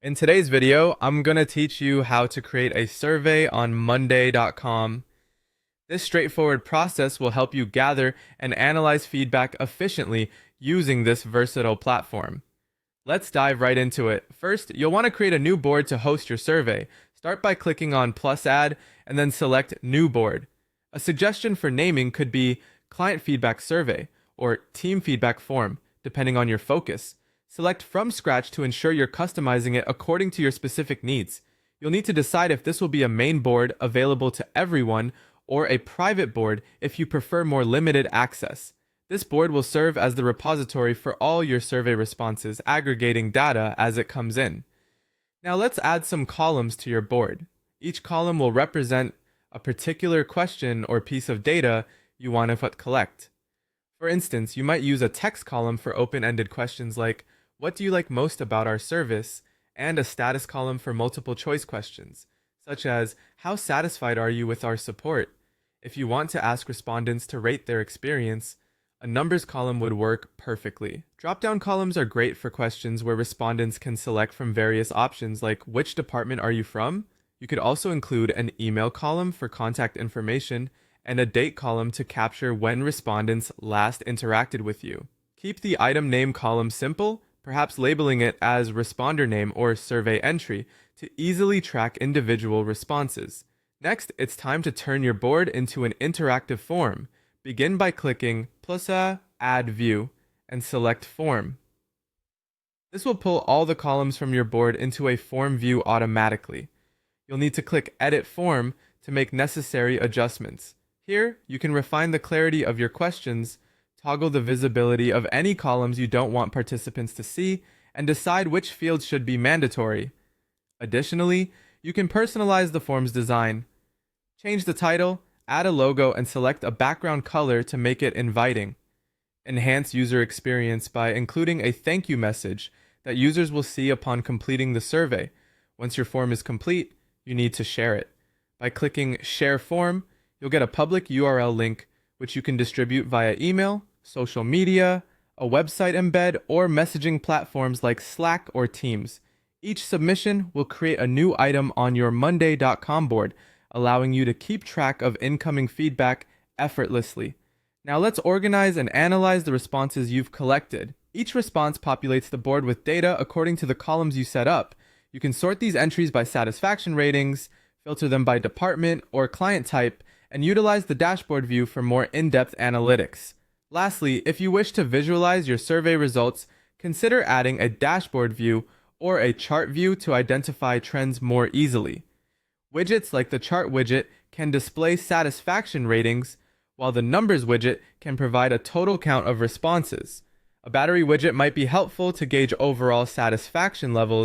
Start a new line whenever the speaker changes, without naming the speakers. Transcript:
In today's video, I'm going to teach you how to create a survey on monday.com. This straightforward process will help you gather and analyze feedback efficiently using this versatile platform. Let's dive right into it. First, you'll want to create a new board to host your survey. Start by clicking on plus add and then select new board. A suggestion for naming could be client feedback survey or team feedback form, depending on your focus. Select from scratch to ensure you're customizing it according to your specific needs. You'll need to decide if this will be a main board available to everyone or a private board if you prefer more limited access. This board will serve as the repository for all your survey responses, aggregating data as it comes in. Now let's add some columns to your board. Each column will represent a particular question or piece of data you want to collect. For instance, you might use a text column for open-ended questions like, "What do you like most about our service?" and a status column for multiple choice questions, such as, "How satisfied are you with our support?" If you want to ask respondents to rate their experience, a numbers column would work perfectly. Drop-down columns are great for questions where respondents can select from various options like, "Which department are you from?" You could also include an email column for contact information and a date column to capture when respondents last interacted with you. Keep the item name column simple, perhaps labeling it as responder name or survey entry to easily track individual responses. Next, it's time to turn your board into an interactive form. Begin by clicking plus add view and select form. This will pull all the columns from your board into a form view automatically. You'll need to click edit form to make necessary adjustments. Here, you can refine the clarity of your questions, toggle the visibility of any columns you don't want participants to see, and decide which fields should be mandatory. Additionally, you can personalize the form's design. Change the title, add a logo, and select a background color to make it inviting. Enhance user experience by including a thank you message that users will see upon completing the survey. Once your form is complete, you need to share it. By clicking Share Form, you'll get a public URL link which you can distribute via email, social media, a website embed, or messaging platforms like Slack or Teams. Each submission will create a new item on your monday.com board, allowing you to keep track of incoming feedback effortlessly. Now let's organize and analyze the responses you've collected. Each response populates the board with data according to the columns you set up. You can sort these entries by satisfaction ratings, filter them by department or client type, and utilize the dashboard view for more in-depth analytics. Lastly, if you wish to visualize your survey results, consider adding a dashboard view or a chart view to identify trends more easily. Widgets like the chart widget can display satisfaction ratings, while the numbers widget can provide a total count of responses. A battery widget might be helpful to gauge overall satisfaction levels